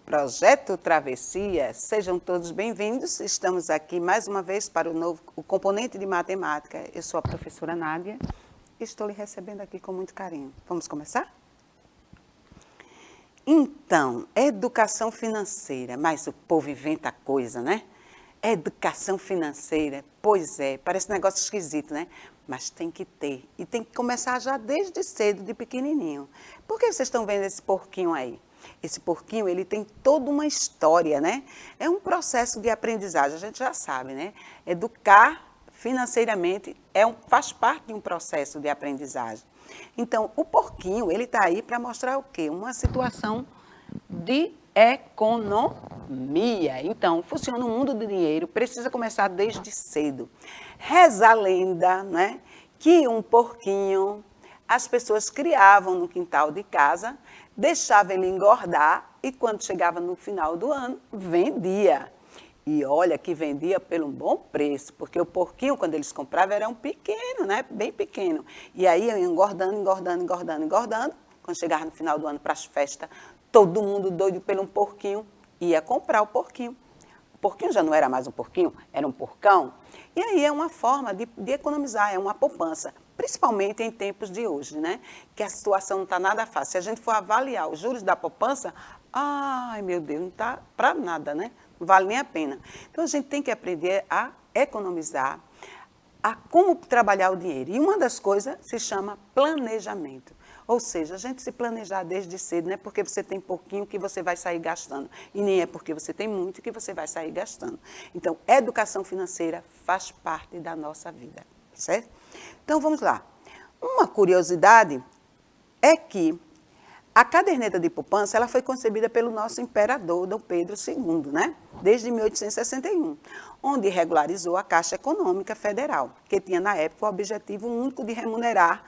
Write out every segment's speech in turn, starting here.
Projeto Travessia, sejam todos bem-vindos. Estamos aqui mais uma vez para o componente de matemática. Eu sou a professora Nádia e estou lhe recebendo aqui com muito carinho. Vamos começar? Então, educação financeira, mas o povo inventa coisa, né? Educação financeira, pois é, parece um negócio esquisito, né? Mas tem que ter, e tem que começar já desde cedo, de pequenininho. Por que vocês estão vendo esse porquinho aí? Esse porquinho, ele tem toda uma história, né? É um processo de aprendizagem, a gente já sabe, né? Educar financeiramente faz parte de um processo de aprendizagem. Então, o porquinho, ele está aí para mostrar o quê? Uma situação de economia. Então, funciona o mundo do dinheiro, precisa começar desde cedo. Reza a lenda, né, que um porquinho as pessoas criavam no quintal de casa, deixavam ele engordar e quando chegava no final do ano, vendia. E olha que vendia pelo bom preço, porque o porquinho, quando eles compravam, era um pequeno, né? Bem pequeno. E aí ia engordando, engordando, engordando, engordando. Quando chegava no final do ano para as festas, todo mundo doido pelo um porquinho ia comprar o porquinho. O porquinho já não era mais um porquinho, era um porcão. E aí é uma forma de economizar, é uma poupança, principalmente em tempos de hoje, né? Que a situação não está nada fácil. Se a gente for avaliar os juros da poupança, ai meu Deus, não está para nada, né? Não vale nem a pena. Então a gente tem que aprender a economizar, a como trabalhar o dinheiro. E uma das coisas se chama planejamento. Ou seja, a gente se planejar desde cedo, não é porque você tem pouquinho que você vai sair gastando. E nem é porque você tem muito que você vai sair gastando. Então, educação financeira faz parte da nossa vida, certo? Então, vamos lá. Uma curiosidade é que a caderneta de poupança ela foi concebida pelo nosso imperador, Dom Pedro II, né? Desde 1861, onde regularizou a Caixa Econômica Federal, que tinha na época o objetivo único de remunerar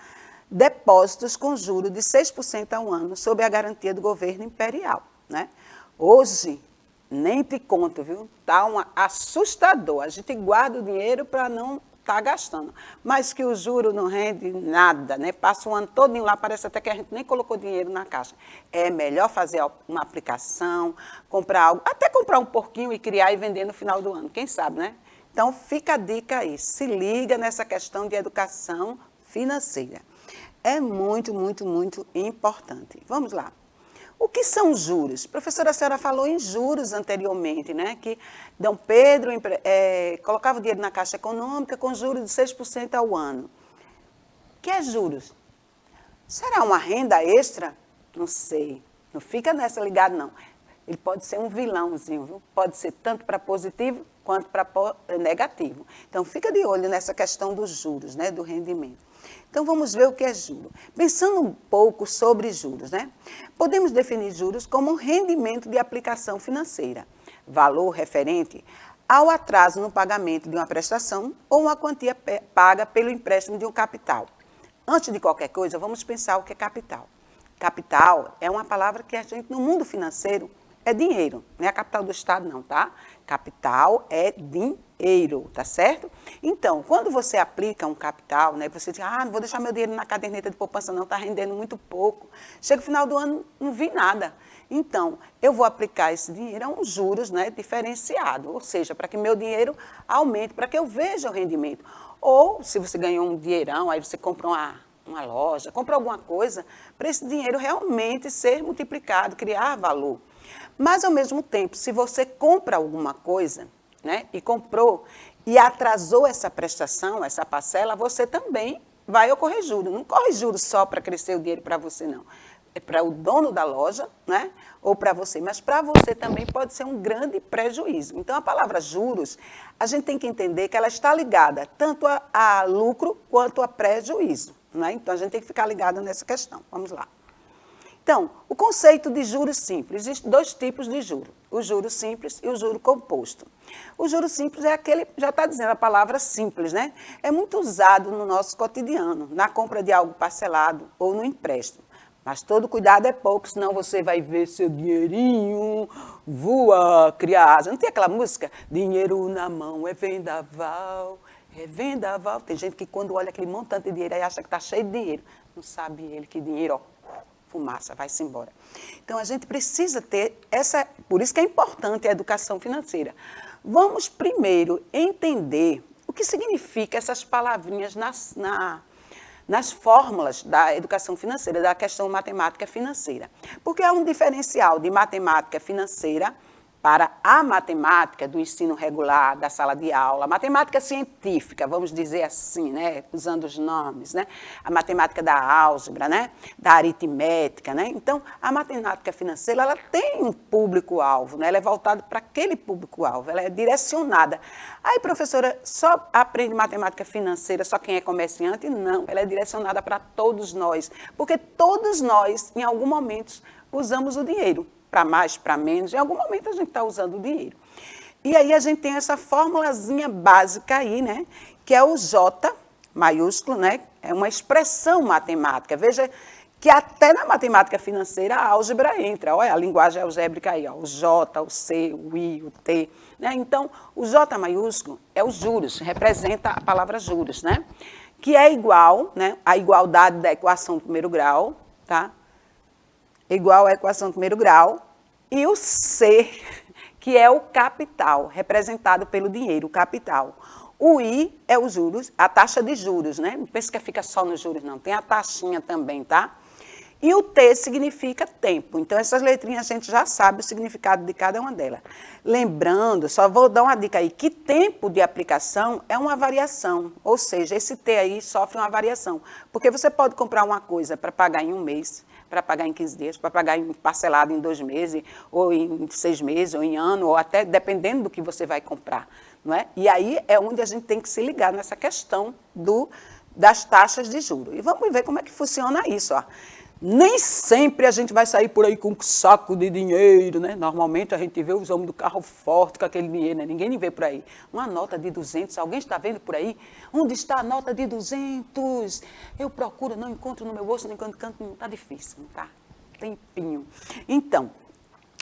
depósitos com juros de 6% ao ano, sob a garantia do governo imperial, né? Hoje, nem te conto, viu? Está assustador. A gente guarda o dinheiro para não estar gastando. Mas que o juro não rende nada, né? Passa o ano todinho lá, parece até que a gente nem colocou dinheiro na caixa. É melhor fazer uma aplicação, comprar algo, até comprar um porquinho e criar e vender no final do ano, quem sabe, né? Então, fica a dica aí. Se liga nessa questão de educação financeira. É muito, muito, muito importante. Vamos lá. O que são juros? Professora, a senhora falou em juros anteriormente, né? Que Dom Pedro colocava o dinheiro na Caixa Econômica com juros de 6% ao ano. O que é juros? Será uma renda extra? Não sei. Não fica nessa ligado, não. Ele pode ser um vilãozinho, viu? Pode ser tanto para positivo quanto para negativo. Então, fica de olho nessa questão dos juros, né? Do rendimento. Então, vamos ver o que é juro. Pensando um pouco sobre juros, né? Podemos definir juros como um rendimento de aplicação financeira, valor referente ao atraso no pagamento de uma prestação ou uma quantia paga pelo empréstimo de um capital. Antes de qualquer coisa, vamos pensar o que é capital. Capital é uma palavra que a gente, no mundo financeiro, é dinheiro, não é a capital do estado não, tá? Capital é dinheiro, tá certo? Então, quando você aplica um capital, né, você diz, não vou deixar meu dinheiro na caderneta de poupança não, está rendendo muito pouco. Chega o final do ano, não vi nada. Então, eu vou aplicar esse dinheiro a uns juros, né, diferenciado, ou seja, para que meu dinheiro aumente, para que eu veja o rendimento. Ou, se você ganhou um dinheirão, aí você compra uma loja, compra alguma coisa, para esse dinheiro realmente ser multiplicado, criar valor. Mas, ao mesmo tempo, se você compra alguma coisa, né, e comprou e atrasou essa prestação, essa parcela, você também vai ocorrer juros. Não corre juros só para crescer o dinheiro para você, não. É para o dono da loja, né, ou para você, mas para você também pode ser um grande prejuízo. Então, a palavra juros, a gente tem que entender que ela está ligada tanto a lucro quanto a prejuízo, né? Então, a gente tem que ficar ligado nessa questão. Vamos lá. Então, o conceito de juros simples, existem dois tipos de juros, o juro simples e o juro composto. O juro simples é aquele, já está dizendo a palavra simples, né? É muito usado no nosso cotidiano, na compra de algo parcelado ou no empréstimo. Mas todo cuidado é pouco, senão você vai ver seu dinheirinho voar, criar asa. Não tem aquela música? Dinheiro na mão é vendaval, é vendaval. Tem gente que quando olha aquele montante de dinheiro aí acha que está cheio de dinheiro. Não sabe ele que dinheiro, ó, fumaça, vai-se embora. Então, a gente precisa ter por isso que é importante a educação financeira. Vamos primeiro entender o que significa essas palavrinhas nas fórmulas da educação financeira, da questão matemática financeira. Porque há um diferencial de matemática financeira para a matemática do ensino regular, da sala de aula, a matemática científica, vamos dizer assim, né, usando os nomes, né, a matemática da álgebra, né, da aritmética, né. Então, a matemática financeira, ela tem um público-alvo, né, ela é voltada para aquele público-alvo, ela é direcionada. Aí, professora, só aprende matemática financeira só quem é comerciante? Não, ela é direcionada para todos nós, porque todos nós, em algum momento, usamos o dinheiro. Para mais, para menos, em algum momento a gente está usando o dinheiro. E aí a gente tem essa formulazinha básica aí, né? Que é o J maiúsculo, né? É uma expressão matemática. Veja que até na matemática financeira a álgebra entra. Olha a linguagem algébrica aí, ó, o J, o C, o I, o T. Né? Então, o J maiúsculo é os juros, representa a palavra juros, né? Que é igual, né? A igualdade da equação do primeiro grau, tá? Igual à equação do primeiro grau, e o C, que é o capital, representado pelo dinheiro, o capital. O I é os juros, a taxa de juros, né? Não pensa que fica só nos juros, não. Tem a taxinha também, tá? E o T significa tempo. Então, essas letrinhas a gente já sabe o significado de cada uma delas. Lembrando, só vou dar uma dica aí, que tempo de aplicação é uma variação. Ou seja, esse T aí sofre uma variação. Porque você pode comprar uma coisa para pagar em um mês, para pagar em 15 dias, para pagar parcelado em 2 meses, ou em 6 meses, ou em ano, ou até dependendo do que você vai comprar. Não é? E aí é onde a gente tem que se ligar nessa questão das taxas de juros. E vamos ver como é que funciona isso. Ó. Nem sempre a gente vai sair por aí com um saco de dinheiro, né? Normalmente a gente vê os homens do carro forte com aquele dinheiro, né? Ninguém vê por aí. Uma nota de 200, alguém está vendo por aí? Onde está a nota de 200? Eu procuro, não encontro no meu bolso, não encontro canto, não está difícil, não está? Tempinho. Então,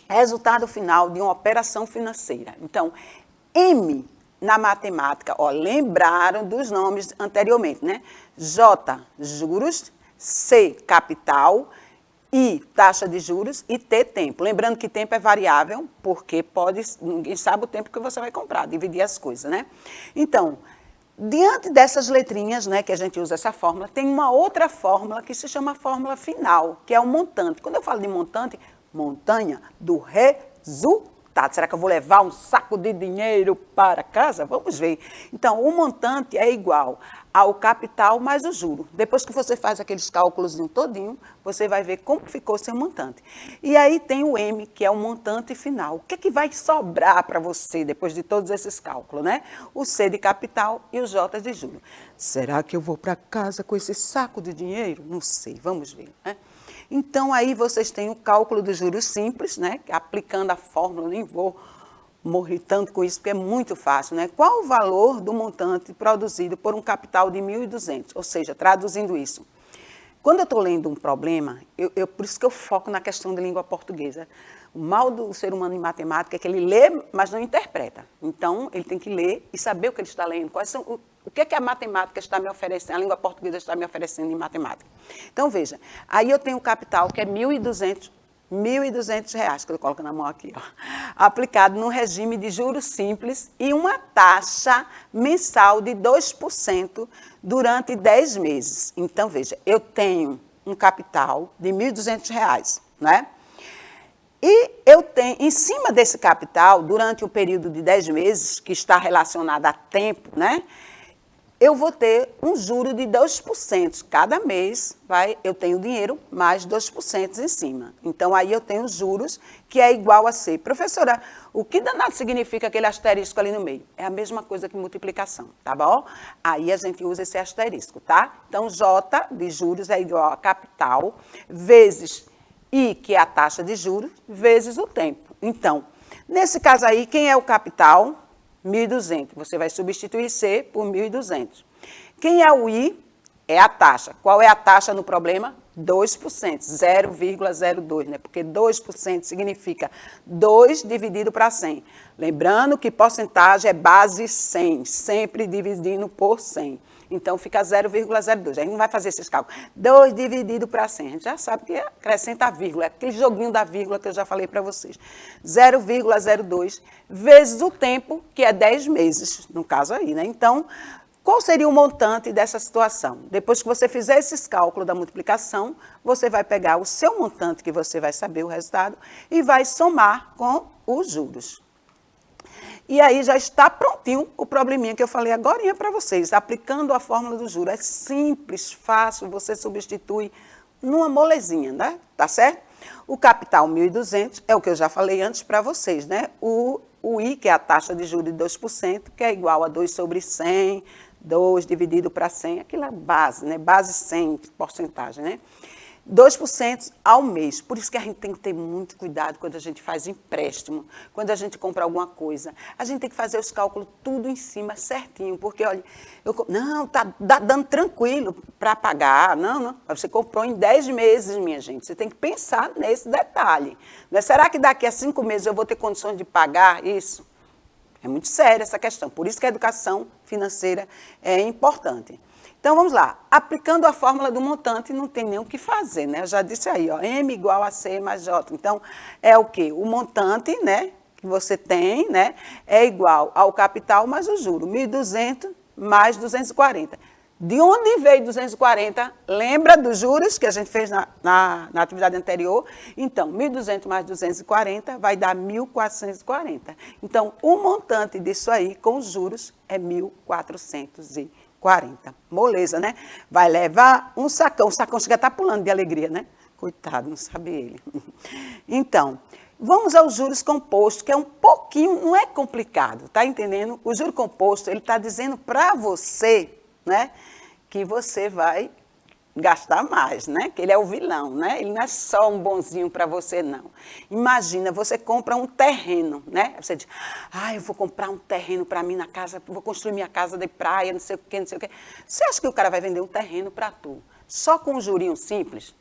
resultado final de uma operação financeira. Então, M na matemática, ó, lembraram dos nomes anteriormente, né? J, juros, C, capital, I, taxa de juros e T, tempo. Lembrando que tempo é variável, porque ninguém sabe o tempo que você vai comprar, dividir as coisas, né? Então, diante dessas letrinhas, né, que a gente usa essa fórmula, tem uma outra fórmula que se chama fórmula final, que é o montante. Quando eu falo de montante, montanha do resultado. Será que eu vou levar um saco de dinheiro para casa? Vamos ver. Então, o montante é igual ao capital mais o juro. Depois que você faz aqueles cálculos todinho, você vai ver como ficou seu montante. E aí tem o M, que é o montante final. O que é que vai sobrar para você depois de todos esses cálculos, né? O C de capital e o J de juro. Será que eu vou para casa com esse saco de dinheiro? Não sei, vamos ver, né? Então, aí vocês têm o cálculo dos juros simples, né? Aplicando a fórmula, nem vou morrer tanto com isso, porque é muito fácil, né? Qual o valor do montante produzido por um capital de 1.200? Ou seja, traduzindo isso, quando eu estou lendo um problema, por isso que eu foco na questão da língua portuguesa. O mal do ser humano em matemática é que ele lê, mas não interpreta. Então, ele tem que ler e saber o que ele está lendo. O que é que a matemática está me oferecendo, a língua portuguesa está me oferecendo em matemática. Então, veja, aí eu tenho o capital, que é R$ 1.200, que eu coloco na mão aqui, ó, aplicado no regime de juros simples e uma taxa mensal de 2% durante 10 meses. Então, veja, eu tenho um capital de R$ 1.200, né? E eu tenho, em cima desse capital, durante o período de 10 meses, que está relacionado a tempo, né? Eu vou ter um juro de 2%. Cada mês eu tenho dinheiro mais 2% em cima. Então, aí eu tenho juros que é igual a C. Professora, o que danado significa aquele asterisco ali no meio? É a mesma coisa que multiplicação, tá bom? Aí a gente usa esse asterisco, tá? Então, J de juros é igual a capital, vezes I, que é a taxa de juros, vezes o tempo. Então, nesse caso aí, quem é o capital? 1.200. Você vai substituir C por 1.200. Quem é o I? É a taxa. Qual é a taxa no problema? 2%, 0,02, né? Porque 2% significa 2 dividido para 100. Lembrando que porcentagem é base 100, sempre dividindo por 100. Então, fica 0,02. A gente não vai fazer esses cálculos. 2 dividido para 100. A gente já sabe que acrescenta a vírgula. É aquele joguinho da vírgula que eu já falei para vocês. 0,02 vezes o tempo, que é 10 meses, no caso aí, né? Então, qual seria o montante dessa situação? Depois que você fizer esses cálculos da multiplicação, você vai pegar o seu montante, que você vai saber o resultado, e vai somar com os juros. E aí já está prontinho o probleminha que eu falei agora para vocês, aplicando a fórmula do juro. É simples, fácil, você substitui numa molezinha, né? Tá certo? O capital 1.200 é o que eu já falei antes para vocês, né? O I, que é a taxa de juros de 2%, que é igual a 2 sobre 100, 2 dividido para 100, aquilo é base, né? Base 100, porcentagem, né? 2% ao mês. Por isso que a gente tem que ter muito cuidado quando a gente faz empréstimo, quando a gente compra alguma coisa. A gente tem que fazer os cálculos tudo em cima, certinho, porque, olha, não, tá dando tranquilo para pagar. Não. Você comprou em 10 meses, minha gente. Você tem que pensar nesse detalhe. Não é, será que daqui a 5 meses eu vou ter condições de pagar isso? É muito séria essa questão. Por isso que a educação financeira é importante. Então, vamos lá. Aplicando a fórmula do montante, não tem nem o que fazer, né? Eu já disse aí, ó, M igual a C mais J. Então, é o quê? O montante, né, que você tem, né, é igual ao capital mais o juro. 1.200 mais 240. De onde veio 240? Lembra dos juros que a gente fez na atividade anterior? Então, 1.200 mais 240 vai dar 1.440. Então, o montante disso aí, com os juros, é 1.440. Moleza, né? Vai levar um sacão. O sacão chega a estar pulando de alegria, né? Coitado, não sabe ele. Então, vamos aos juros compostos, que é um pouquinho, não é complicado, tá entendendo? O juro composto, ele está dizendo para você, né, que você vai gastar mais, né? Que ele é o vilão, né? Ele não é só um bonzinho para você, não. Imagina, você compra um terreno, né? Você diz, eu vou comprar um terreno para mim na casa, vou construir minha casa de praia, não sei o quê, não sei o quê. Você acha que o cara vai vender um terreno para tu só com um jurinho simples?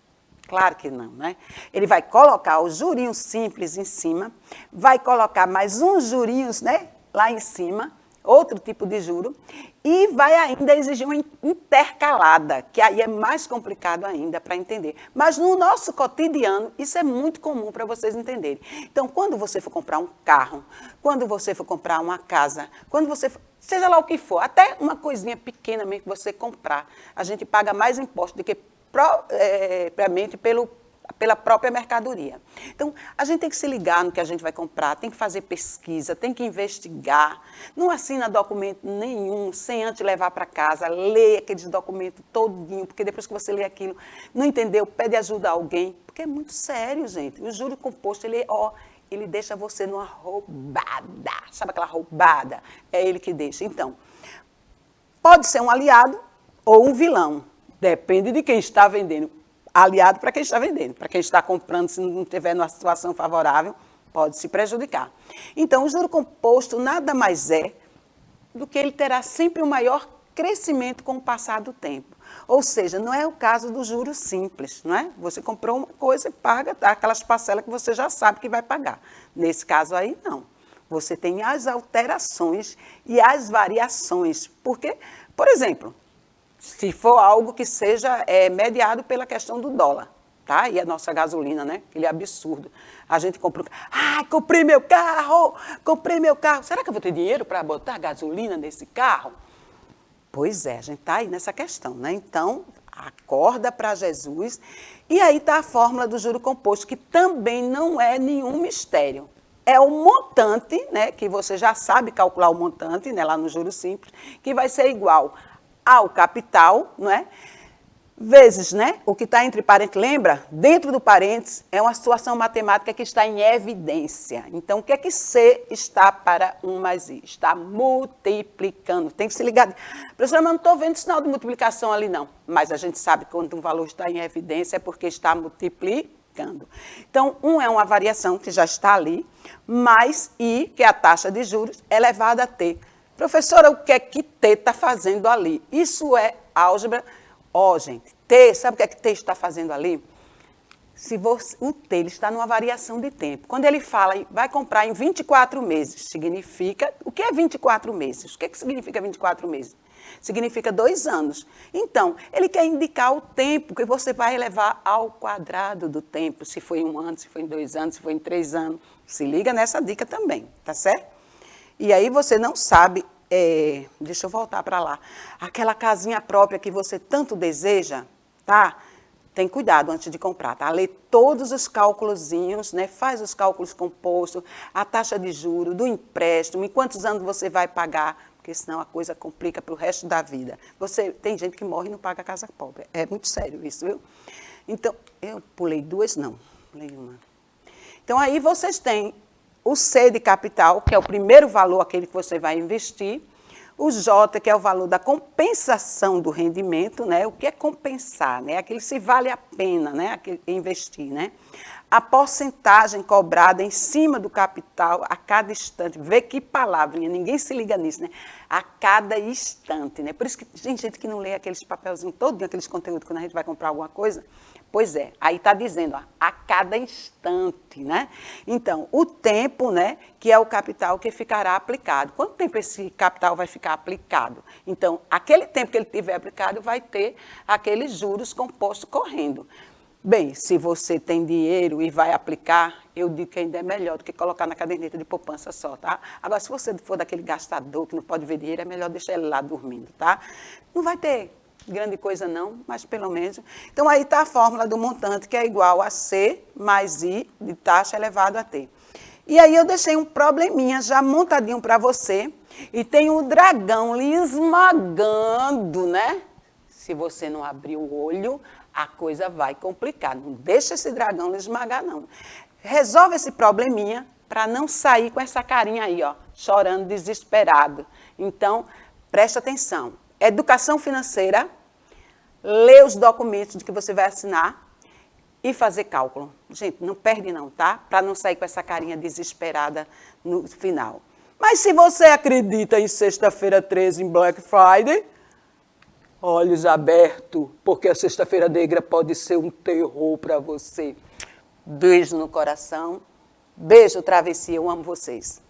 Claro que não, né? Ele vai colocar os jurinhos simples em cima, vai colocar mais uns jurinhos, né, lá em cima, outro tipo de juro, e vai ainda exigir uma intercalada, que aí é mais complicado ainda para entender. Mas no nosso cotidiano, isso é muito comum para vocês entenderem. Então, quando você for comprar um carro, quando você for comprar uma casa, quando você for, seja lá o que for, até uma coisinha pequena mesmo que você comprar, a gente paga mais imposto do que propriamente pela própria mercadoria. Então, a gente tem que se ligar no que a gente vai comprar, tem que fazer pesquisa, tem que investigar, não assina documento nenhum, sem antes levar para casa, lê aqueles documentos todinho, porque depois que você lê aquilo, não entendeu, pede ajuda a alguém, porque é muito sério, gente. O juro composto, ele deixa você numa roubada, sabe aquela roubada? É ele que deixa. Então, pode ser um aliado ou um vilão, depende de quem está vendendo. Aliado para quem está vendendo. Para quem está comprando, se não estiver numa situação favorável, pode se prejudicar. Então, o juro composto nada mais é do que ele terá sempre um maior crescimento com o passar do tempo. Ou seja, não é o caso do juro simples, não é? Você comprou uma coisa e paga, tá? Aquelas parcelas que você já sabe que vai pagar. Nesse caso aí, não. Você tem as alterações e as variações. Porque, por exemplo, se for algo que seja mediado pela questão do dólar, tá? E a nossa gasolina, né? Aquele absurdo. A gente compra, comprei meu carro. Será que eu vou ter dinheiro para botar gasolina nesse carro? Pois é, a gente está aí nessa questão, né? Então, acorda para Jesus. E aí está a fórmula do juro composto, que também não é nenhum mistério. É o montante, né? Que você já sabe calcular o montante, né? Lá no juro simples, que vai ser igual ao capital, não é? Vezes, né? O que está entre parênteses, lembra? Dentro do parênteses é uma situação matemática que está em evidência. Então, o que é que C está para 1 mais I? Está multiplicando. Tem que se ligar. Professora, mas não estou vendo sinal de multiplicação ali, não. Mas a gente sabe que quando um valor está em evidência é porque está multiplicando. Então, 1 é uma variação que já está ali, mais I, que é a taxa de juros, elevada a T. Professora, o que é que T está fazendo ali? Isso é álgebra. Gente, T, sabe o que é que T está fazendo ali? O T ele está numa variação de tempo. Quando ele fala, vai comprar em 24 meses, significa... O que é 24 meses? O que significa 24 meses? significa 2 anos. Então, ele quer indicar o tempo que você vai levar ao quadrado do tempo, se foi em 1 ano, se foi em 2 anos, se foi em 3 anos. Se liga nessa dica também, tá certo? E aí você não sabe, deixa eu voltar para lá, aquela casinha própria que você tanto deseja, tá? Tem cuidado antes de comprar, tá? Lê todos os cálculozinhos, né? Faz os cálculos compostos, a taxa de juros, do empréstimo, em quantos anos você vai pagar, porque senão a coisa complica para o resto da vida. Tem gente que morre e não paga a casa pobre. É muito sério isso, viu? Então, eu pulei 2, não, pulei 1. Então, aí vocês têm o C de capital, que é o primeiro valor, aquele que você vai investir. O J, que é o valor da compensação do rendimento, né? O que é compensar, né? Aquilo se vale a pena, né? Investir, né? A porcentagem cobrada em cima do capital a cada instante. Vê que palavrinha, ninguém se liga nisso, né? A cada instante, né? Por isso que tem gente que não lê aqueles papelzinhos todos, aqueles conteúdos quando a gente vai comprar alguma coisa. Pois é, aí está dizendo, ó, a cada instante, né? Então, o tempo, né, que é o capital que ficará aplicado. Quanto tempo esse capital vai ficar aplicado? Então, aquele tempo que ele tiver aplicado vai ter aqueles juros compostos correndo. Bem, se você tem dinheiro e vai aplicar, eu digo que ainda é melhor do que colocar na caderneta de poupança só, tá? Agora, se você for daquele gastador que não pode ver dinheiro, é melhor deixar ele lá dormindo, tá? Não vai ter grande coisa não, mas pelo menos. Então, aí está a fórmula do montante, que é igual a C mais I de taxa elevado a T. E aí eu deixei um probleminha já montadinho para você, e tem um dragão lhe esmagando, né? Se você não abrir o olho, a coisa vai complicar. Não deixa esse dragão lhe esmagar, não. Resolve esse probleminha para não sair com essa carinha aí, ó, chorando desesperado. Então, presta atenção. Educação financeira, ler os documentos de que você vai assinar e fazer cálculo. Gente, não perde não, tá? Para não sair com essa carinha desesperada no final. Mas se você acredita em sexta-feira 13, em Black Friday, olhos abertos, porque a sexta-feira negra pode ser um terror para você. Beijo no coração, beijo travessia, eu amo vocês.